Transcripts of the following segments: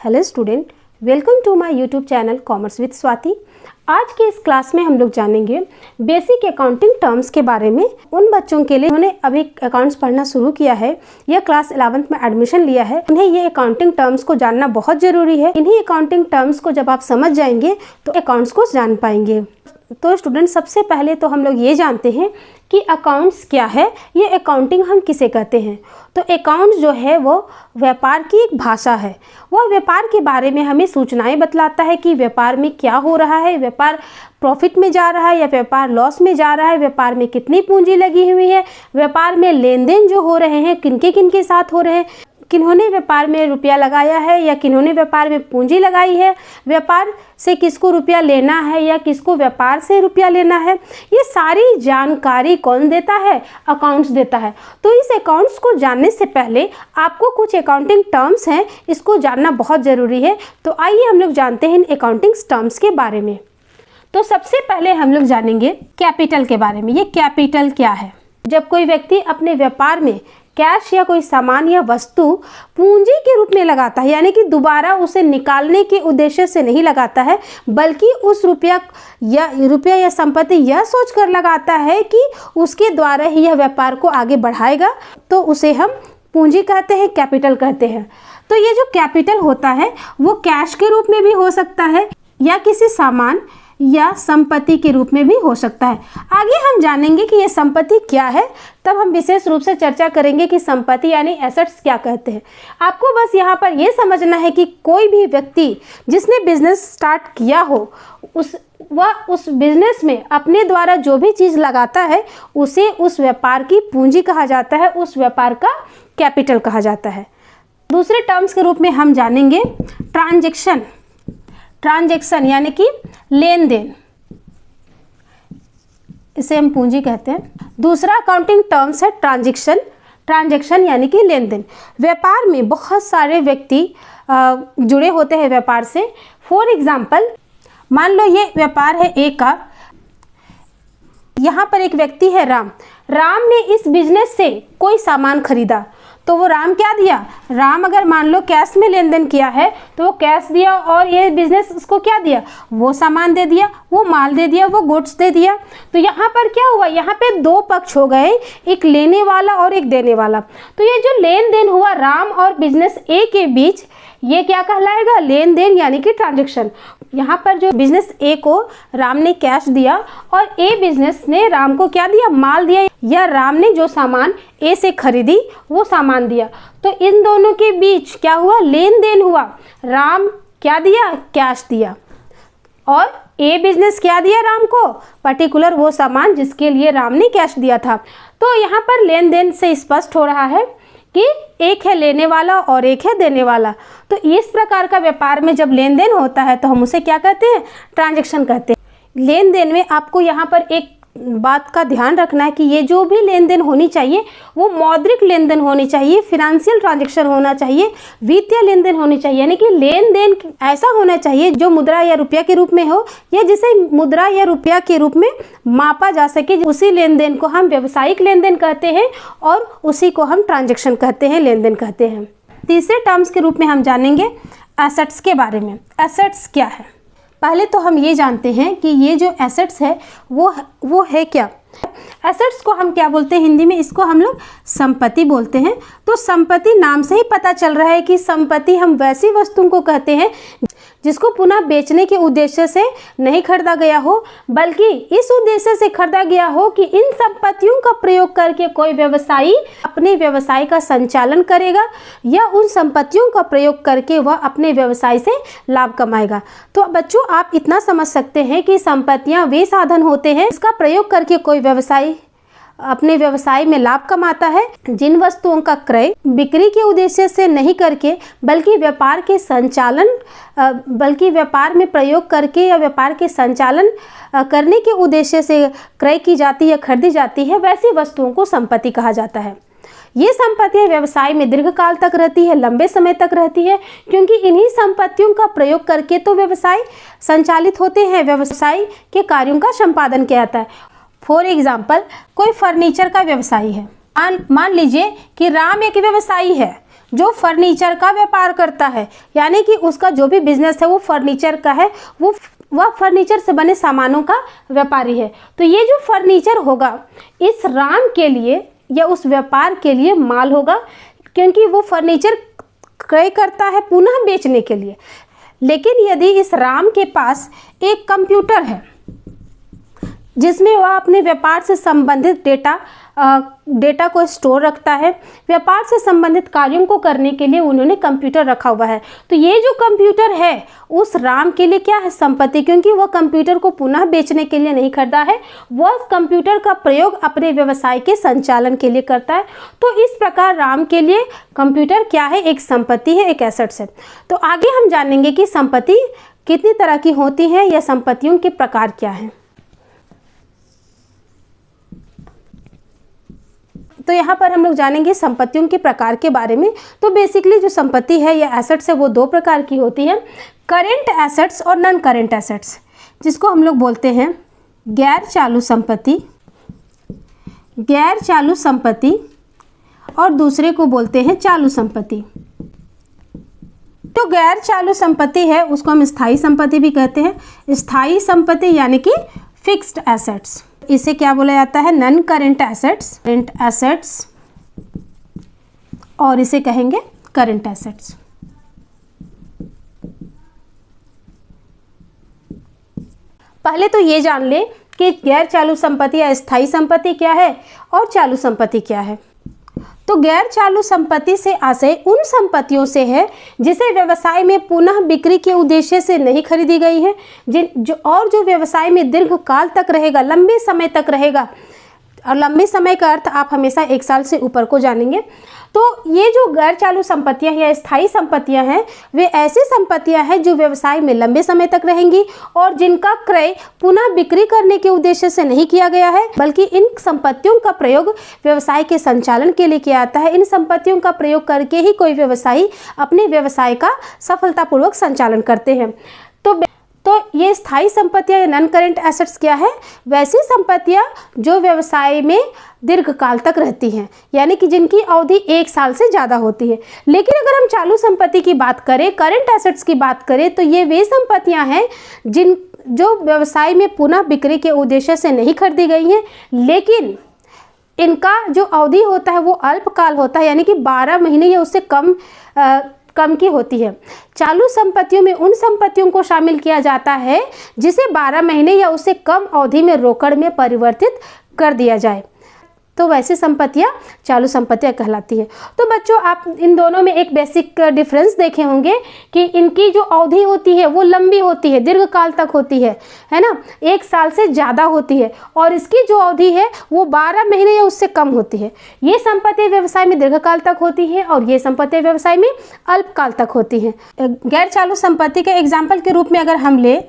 Hello student, welcome to my YouTube channel commerce with Swati. आज के इस क्लास में हम लोग जानेंगे बेसिक अकाउंटिंग टर्म्स के बारे में। उन बच्चों के लिए उन्होंने अभी अकाउंट्स पढ़ना शुरू किया है या क्लास 11th में एडमिशन लिया है, उन्हें ये अकाउंटिंग टर्म्स को जानना बहुत ज़रूरी है। इन्हीं अकाउंटिंग टर्म्स को जब आप समझ जाएंगे तो अकाउंट्स को जान पाएंगे। तो स्टूडेंट, सबसे पहले तो हम लोग ये जानते हैं कि अकाउंट्स क्या है, ये अकाउंटिंग हम किसे कहते हैं। तो अकाउंट्स जो है वो व्यापार की एक भाषा है। वह व्यापार के बारे में हमें सूचनाएं बतलाता है कि व्यापार में क्या हो रहा है, व्यापार प्रॉफिट में जा रहा है या व्यापार लॉस में जा रहा है, व्यापार में कितनी पूंजी लगी हुई है, व्यापार में लेन देन जो हो रहे हैं किनके साथ हो रहे हैं, किन्होंने व्यापार में रुपया लगाया है या किन्होंने व्यापार में पूंजी लगाई है, व्यापार से किसको रुपया लेना है या किसको व्यापार से रुपया लेना है, ये सारी जानकारी कौन देता है? अकाउंट्स देता है। तो इस अकाउंट्स को जानने से पहले आपको कुछ अकाउंटिंग टर्म्स हैं, इसको जानना बहुत ज़रूरी है। तो आइए हम लोग जानते हैं इन अकाउंटिंग टर्म्स के बारे में। तो सबसे पहले हम लोग जानेंगे कैपिटल के बारे में। ये कैपिटल क्या है? जब कोई व्यक्ति अपने व्यापार में कैश या कोई सामान या वस्तु पूंजी के रूप में लगाता है, यानी कि दोबारा उसे निकालने के उद्देश्य से नहीं लगाता है, बल्कि उस रुपया या संपत्ति यह सोचकर लगाता है कि उसके द्वारा ही यह व्यापार को आगे बढ़ाएगा, तो उसे हम पूंजी कहते हैं, कैपिटल कहते हैं। तो ये जो कैपिटल होता है वो कैश के रूप में भी हो सकता है या किसी सामान या संपत्ति के रूप में भी हो सकता है। आगे हम जानेंगे कि ये संपत्ति क्या है, तब हम विशेष रूप से चर्चा करेंगे कि संपत्ति यानी एसेट्स क्या कहते हैं। आपको बस यहाँ पर ये समझना है कि कोई भी व्यक्ति जिसने बिजनेस स्टार्ट किया हो उस बिजनेस में अपने द्वारा जो भी चीज़ लगाता है उसे उस व्यापार की पूंजी कहा जाता है, उस व्यापार का कैपिटल कहा जाता है। दूसरे टर्म्स के रूप में हम जानेंगे ट्रांजैक्शन यानी कि लेन देन, इसे हम पूंजी कहते हैं। दूसरा अकाउंटिंग टर्म्स है ट्रांजैक्शन यानी कि लेन देन। व्यापार में बहुत सारे व्यक्ति जुड़े होते हैं व्यापार से। फॉर एग्जाम्पल, मान लो ये व्यापार है ए का, यहाँ पर एक व्यक्ति है राम ने इस बिजनेस से कोई सामान खरीदा, तो वो राम क्या दिया? राम अगर मान लो कैश में लेन देन किया है तो वो कैश दिया, और ये बिजनेस उसको क्या दिया? वो सामान दे दिया, वो माल दे दिया, वो गुड्स दे दिया। तो यहाँ पर क्या हुआ? यहाँ पे दो पक्ष हो गए, एक लेने वाला और एक देने वाला। तो ये जो लेन देन हुआ राम और बिजनेस ए के बीच, ये क्या कहलाएगा? लेन देन यानी कि ट्रांजैक्शन। यहाँ पर जो बिजनेस ए को राम ने कैश दिया और ए बिजनेस ने राम को क्या दिया? माल दिया, या राम ने जो सामान ए से खरीदी वो सामान दिया। तो इन दोनों के बीच क्या हुआ? लेन देन हुआ। राम क्या दिया? कैश दिया, और ए बिजनेस क्या दिया राम को? पर्टिकुलर वो सामान जिसके लिए राम ने कैश दिया था। तो यहाँ पर लेन देन से स्पष्ट हो रहा है कि एक है लेने वाला और एक है देने वाला। तो इस प्रकार का व्यापार में जब लेन देन होता है तो हम उसे क्या कहते हैं? ट्रांजैक्शन कहते हैं। लेन देन में आपको यहाँ पर एक बात का ध्यान रखना है कि ये जो भी लेन देन होनी चाहिए वो मौद्रिक लेन देन होनी चाहिए, फिनेंशियल ट्रांजैक्शन होना चाहिए, वित्तीय लेन देन होनी चाहिए। यानी कि लेन देन ऐसा होना चाहिए जो मुद्रा या रुपया के रूप में हो, या जिसे मुद्रा या रुपया के रूप में मापा जा सके। उसी लेन देन को हम व्यावसायिक लेन देन कहते हैं और उसी को हम ट्रांजैक्शन कहते हैं, लेन देन कहते हैं। तीसरे टर्म्स के रूप में हम जानेंगे एसेट्स के बारे में। एसेट्स क्या है? पहले तो हम ये जानते हैं कि ये जो एसेट्स है वो है क्या। एसेट्स को हम क्या बोलते हैं हिंदी में? इसको हम लोग संपत्ति बोलते हैं। तो संपत्ति नाम से ही पता चल रहा है कि संपत्ति हम वैसी वस्तुओं को कहते हैं जिसको पुनः बेचने के उद्देश्य से नहीं खरीदा गया हो, बल्कि इस उद्देश्य से खरीदा गया हो कि इन संपत्तियों का प्रयोग करके कोई व्यवसायी अपने व्यवसाय का संचालन करेगा, या उन संपत्तियों का प्रयोग करके वह अपने व्यवसाय से लाभ कमाएगा। तो बच्चों, आप इतना समझ सकते हैं कि संपत्तियां वे साधन होते हैं जिसका प्रयोग करके कोई व्यवसायी अपने व्यवसाय में लाभ कमाता है, जिन वस्तुओं का क्रय बिक्री के उद्देश्य से नहीं करके बल्कि व्यापार में प्रयोग करके या व्यापार के संचालन करने के उद्देश्य से क्रय की जाती या खरीदी जाती है, वैसी वस्तुओं को संपत्ति कहा जाता है। ये संपत्तियां व्यवसाय में दीर्घकाल तक रहती है, लंबे समय तक रहती है, क्योंकि इन्हीं संपत्तियों का प्रयोग करके तो व्यवसाय संचालित होते हैं, व्यवसाय के कार्यों का संपादन किया जाता है। फॉर एग्जाम्पल, कोई फर्नीचर का व्यवसायी है। मान लीजिए कि राम एक व्यवसायी है, जो फर्नीचर का व्यापार करता है, यानी कि उसका जो भी बिजनेस है वो फर्नीचर का है, वह फर्नीचर से बने सामानों का व्यापारी है। तो ये जो फर्नीचर होगा इस राम के लिए या उस व्यापार के लिए माल होगा, क्योंकि वो फर्नीचर क्रय करता है पुनः बेचने के लिए। लेकिन यदि इस राम के पास एक कंप्यूटर है जिसमें वह अपने व्यापार से संबंधित डेटा को स्टोर रखता है, व्यापार से संबंधित कार्यों को करने के लिए उन्होंने कंप्यूटर रखा हुआ है, तो ये जो कंप्यूटर है उस राम के लिए क्या है? संपत्ति, क्योंकि वह कंप्यूटर को पुनः बेचने के लिए नहीं खरीदा है, वह कंप्यूटर का प्रयोग अपने व्यवसाय के संचालन के लिए करता है। तो इस प्रकार राम के लिए कंप्यूटर क्या है? एक संपत्ति है, एक एसेट्स है। तो आगे हम जानेंगे कि संपत्ति कितनी तरह की होती है या संपत्तियों के प्रकार क्या हैं। तो यहाँ पर हम लोग जानेंगे संपत्तियों के प्रकार के बारे में। तो बेसिकली जो संपत्ति है या एसेट्स है वो दो प्रकार की होती है, करेंट एसेट्स और नॉन करेंट एसेट्स, जिसको हम लोग बोलते हैं गैर चालू संपत्ति और दूसरे को बोलते हैं चालू संपत्ति। तो गैर चालू संपत्ति है उसको हम स्थायी संपत्ति भी कहते हैं। स्थायी संपत्ति यानी कि फिक्स्ड एसेट्स, इसे क्या बोला जाता है? नॉन करेंट एसेट्स, और इसे कहेंगे करेंट एसेट्स। पहले तो ये जान ले कि गैर चालू संपत्ति या स्थायी संपत्ति क्या है और चालू संपत्ति क्या है। तो गैर चालू संपत्ति से आशय उन संपत्तियों से है जिसे व्यवसाय में पुनः बिक्री के उद्देश्य से नहीं खरीदी गई है, जो व्यवसाय में दीर्घ काल तक रहेगा, लंबे समय तक रहेगा। और लंबे समय का अर्थ आप हमेशा 1 साल से ऊपर को जानेंगे। तो ये जो गैर चालू संपत्तियां या स्थायी संपत्तियां हैं वे ऐसी संपत्तियां हैं जो व्यवसाय में लंबे समय तक रहेंगी और जिनका क्रय पुनः बिक्री करने के उद्देश्य से नहीं किया गया है, बल्कि इन संपत्तियों का प्रयोग व्यवसाय के संचालन के लिए किया जाता है। इन संपत्तियों का प्रयोग करके ही कोई व्यवसायी अपने व्यवसाय का सफलतापूर्वक संचालन करते हैं। तो ये स्थायी संपत्तियां या नॉन करेंट एसेट्स क्या है? वैसी संपत्तियां जो व्यवसाय में दीर्घ काल तक रहती हैं, यानी कि जिनकी अवधि 1 साल से ज़्यादा होती है। लेकिन अगर हम चालू संपत्ति की बात करें, करेंट एसेट्स की बात करें, तो ये वे संपत्तियां हैं जो व्यवसाय में पुनः बिक्री के उद्देश्य से नहीं खरीदी गई हैं, लेकिन इनका जो अवधि होता है वो अल्पकाल होता है, यानी कि 12 महीने या उससे कम की होती है। चालू संपत्तियों में उन संपत्तियों को शामिल किया जाता है जिसे 12 महीने या उससे कम अवधि में रोकड़ में परिवर्तित कर दिया जाए, तो वैसी संपत्तियां चालू संपत्तियां कहलाती है। तो बच्चों आप इन दोनों में एक बेसिक डिफरेंस देखे होंगे कि इनकी जो अवधि होती है वो लंबी होती है, दीर्घ काल तक होती है ना, 1 साल से ज़्यादा होती है, और इसकी जो अवधि है वो 12 महीने या उससे कम होती है। ये संपत्ति व्यवसाय में दीर्घकाल तक होती है और ये संपत्ति व्यवसाय में अल्पकाल तक होती है। गैर चालू संपत्ति के एग्जाम्पल के रूप में अगर हम ले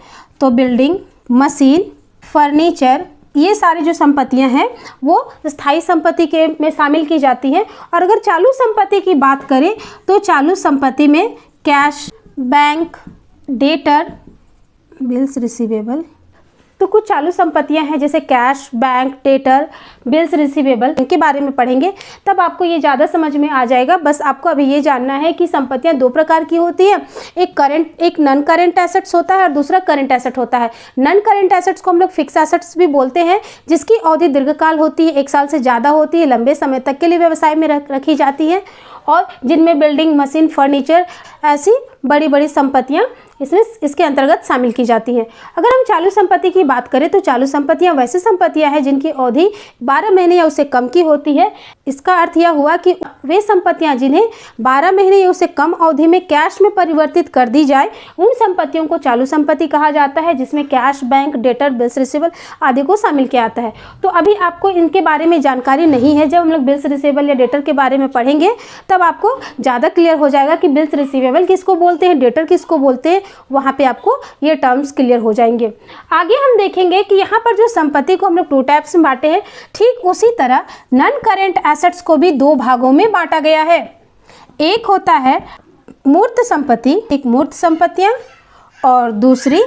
तो बिल्डिंग, मशीन, फर्नीचर, ये सारी जो संपत्तियां हैं वो स्थायी संपत्ति के में शामिल की जाती हैं। और अगर चालू संपत्ति की बात करें तो चालू संपत्ति में cash, bank, debtor, bills receivable, तो कुछ चालू संपत्तियां हैं जैसे cash, bank, debtor, bills receivable, इनके बारे में पढ़ेंगे तब आपको ये ज़्यादा समझ में आ जाएगा। बस आपको अभी ये जानना है कि संपत्तियां 2 प्रकार की होती है, एक नॉन करेंट एसेट्स होता है और दूसरा करेंट एसेट होता है। नॉन करेंट एसेट्स को हम लोग फिक्स एसेट्स भी बोलते हैं, जिसकी अवधि दीर्घकाल होती है, 1 साल से ज़्यादा होती है, लंबे समय तक के लिए व्यवसाय में रखी जाती है, और जिनमें बिल्डिंग, मशीन, फर्नीचर ऐसी बड़ी बड़ी संपत्तियां इसके अंतर्गत शामिल की जाती हैं। अगर हम चालू संपत्ति की बात करें तो चालू संपत्तियां वैसी संपत्तियां हैं जिनकी अवधि 12 महीने या उससे कम की होती है। इसका अर्थ यह हुआ कि वे संपत्तियां जिन्हें 12 महीने या उससे कम अवधि में कैश में परिवर्तित कर दी जाए, उन संपत्तियों को चालू संपत्ति कहा जाता है, जिसमें cash, bank, debtor, bills receivable आदि को शामिल किया जाता है। तो अभी आपको इनके बारे में जानकारी नहीं है, जब हम लोग बिल्स रिसीवेबल या डेटर के बारे में पढ़ेंगे तब आपको ज़्यादा क्लियर हो जाएगा कि बिल्स रिसीवेबल किसको बोलते हैं, डेटर किसको बोलते हैं, वहाँ पे आपको ये टर्म्स क्लियर हो जाएंगे। आगे हम देखेंगे कि यहाँ पर जो संपत्ति को हम लोग 2 टाइप्स में बांटे हैं, ठीक उसी तरह नॉन करेंट एसेट्स को भी 2 भागों में बांटा गया है। एक होता है मूर्त संपत्ति, एक मूर्त संपत्तियाँ, और दूसरी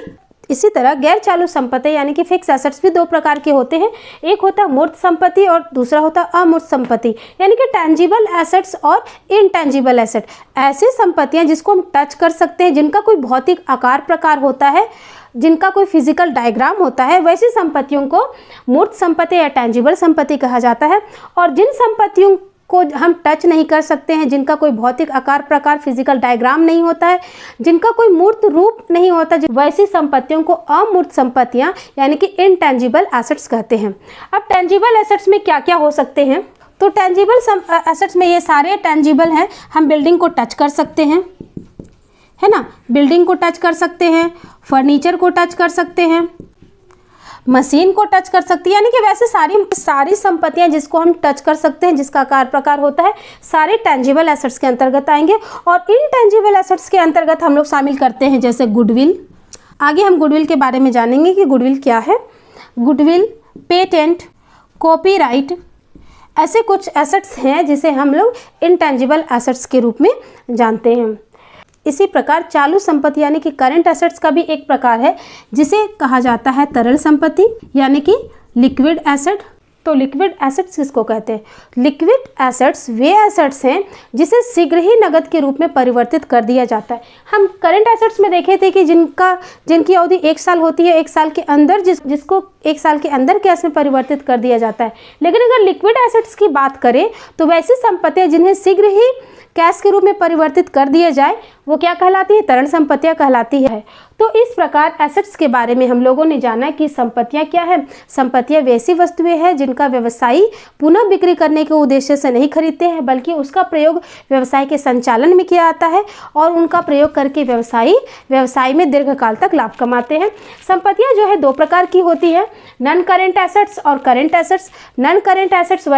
इसी तरह गैर चालू संपत्ति यानी कि फिक्स एसेट्स भी दो प्रकार के होते हैं। एक होता है मूर्त संपत्ति और दूसरा होता है अमूर्त संपत्ति, यानी कि टेंजिबल एसेट्स और इनटेंजिबल एसेट। ऐसी संपत्तियां जिसको हम टच कर सकते हैं, जिनका कोई भौतिक आकार प्रकार होता है, जिनका कोई फिजिकल डायग्राम होता है, वैसी संपत्तियों को मूर्त संपत्ति या टेंजिबल संपत्ति कहा जाता है। और जिन संपत्तियों को हम टच नहीं कर सकते हैं, जिनका कोई भौतिक आकार प्रकार फिजिकल डायग्राम नहीं होता है, जिनका कोई मूर्त रूप नहीं होता, वैसी संपत्तियों को अमूर्त संपत्तियां यानी कि इनटेंजिबल एसेट्स कहते हैं। अब टेंजिबल एसेट्स में क्या क्या हो सकते हैं? तो टेंजिबल एसेट्स में ये सारे टेंजिबल हैं। हम बिल्डिंग को टच कर सकते हैं, है ना, बिल्डिंग को टच कर सकते हैं, फर्नीचर को टच कर सकते हैं, मशीन को टच कर सकती है, यानी कि वैसे सारी संपत्तियां जिसको हम टच कर सकते हैं, जिसका आकार प्रकार होता है, सारे टेंजिबल एसेट्स के अंतर्गत आएंगे। और इनटेंजिबल एसेट्स के अंतर्गत हम लोग शामिल करते हैं जैसे गुडविल। आगे हम गुडविल के बारे में जानेंगे कि गुडविल क्या है। गुडविल, पेटेंट, कॉपीराइट, ऐसे कुछ एसेट्स हैं जिसे हम लोग इनटेंजिबल एसेट्स के रूप में जानते हैं। इसी प्रकार चालू संपत्ति यानी कि करंट एसेट्स का भी एक प्रकार है जिसे कहा जाता है तरल संपत्ति यानी कि लिक्विड एसेट। तो लिक्विड एसेट्स किसको कहते हैं? लिक्विड एसेट्स वे एसेट्स हैं जिसे शीघ्र ही नकद के रूप में परिवर्तित कर दिया जाता है। हम करंट एसेट्स में देखे थे कि जिनकी अवधि 1 साल होती है, 1 साल के अंदर जिसको 1 साल के अंदर कैश में परिवर्तित कर दिया जाता है। लेकिन अगर लिक्विड एसेट्स की बात करें तो वैसी संपत्तियां जिन्हें शीघ्र ही कैश के रूप में परिवर्तित कर दिया जाए वो क्या कहलाती है? तरल संपत्तियां कहलाती है। तो इस प्रकार एसेट्स के बारे में हम लोगों ने जाना कि संपत्तियां क्या है। संपत्तियां वैसी वस्तुएं हैं जिनका व्यवसायी पुनः बिक्री करने के उद्देश्य से नहीं खरीदते हैं, बल्कि उसका प्रयोग व्यवसाय के संचालन में किया जाता है और उनका प्रयोग करके व्यवसाय में दीर्घकाल तक लाभ कमाते हैं। संपत्तियां जो है 2 प्रकार की होती है, नॉन करेंट एसेट्स और current assets. Non current assets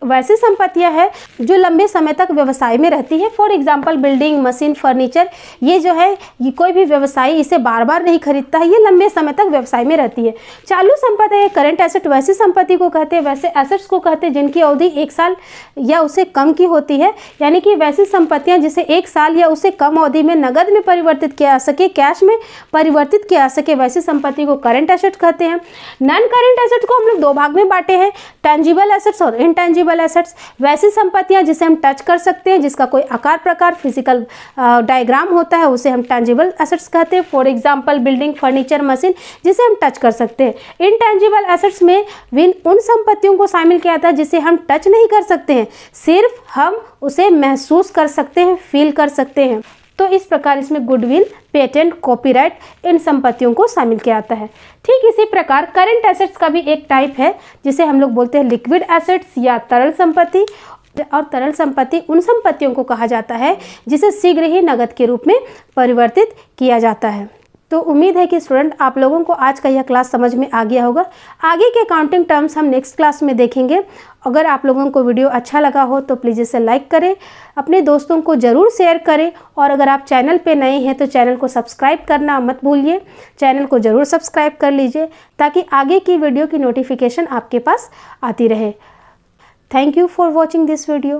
वैसी संपत्तियां हैं जो लंबे समय तक व्यवसाय में रहती है। For example building, machine, furniture, ये जो है ये कोई भी व्यवसायी इसे बार बार नहीं खरीदता है, ये लंबे समय तक व्यवसाय में रहती है। चालू संपत्ति या करंट एसेट वैसी संपत्ति को कहते हैं, वैसे एसेट्स को कहते हैं जिनकी अवधि 1 साल या उससे कम की होती है, यानी कि वैसी संपत्तियां जिसे 1 साल या उससे कम अवधि में नगद में परिवर्तित किया जा सके, कैश में परिवर्तित किया जा सके, वैसी संपत्ति को करंट एसेट कहते हैं। नॉन करंट एसेट को हम लोग 2 भाग में बांटे हैं, टेंजिबल एसेट्स और इनटेंजिबल एसेट्स। वैसी संपत्तियां जिसे हम टच कर सकते हैं, जिसका कोई आकार प्रकार फिजिकल डायग्राम होता है, उसे हम टेंजिबल एसेट्स कहते हैं। For example building, furniture, machine, जिसे हम टच कर सकते हैं। इनटेंजिबल एसेट्स में उन संपत्तियों को शामिल किया जाता है जिसे हम टच नहीं कर सकते हैं, सिर्फ हम उसे महसूस कर सकते हैं, फील कर सकते हैं। तो इस प्रकार इसमें गुडविल, पेटेंट, कॉपीराइट, इन संपत्तियों को शामिल किया जाता है। ठीक इसी प्रकार करंट एसेट्स का भी एक टाइप है जिसे हम लोग बोलते हैं लिक्विड एसेट्स या तरल संपत्ति। और तरल संपत्ति उन संपत्तियों को कहा जाता है जिसे शीघ्र ही नकद के रूप में परिवर्तित किया जाता है। तो उम्मीद है कि स्टूडेंट आप लोगों को आज का यह क्लास समझ में आ गया होगा। आगे के अकाउंटिंग टर्म्स हम नेक्स्ट क्लास में देखेंगे। अगर आप लोगों को वीडियो अच्छा लगा हो तो प्लीज़ इसे लाइक करें, अपने दोस्तों को ज़रूर शेयर करें, और अगर आप चैनल पे नए हैं तो चैनल को सब्सक्राइब करना मत भूलिए। चैनल को ज़रूर सब्सक्राइब कर लीजिए ताकि आगे की वीडियो की नोटिफिकेशन आपके पास आती रहे। Thank you for watching this video.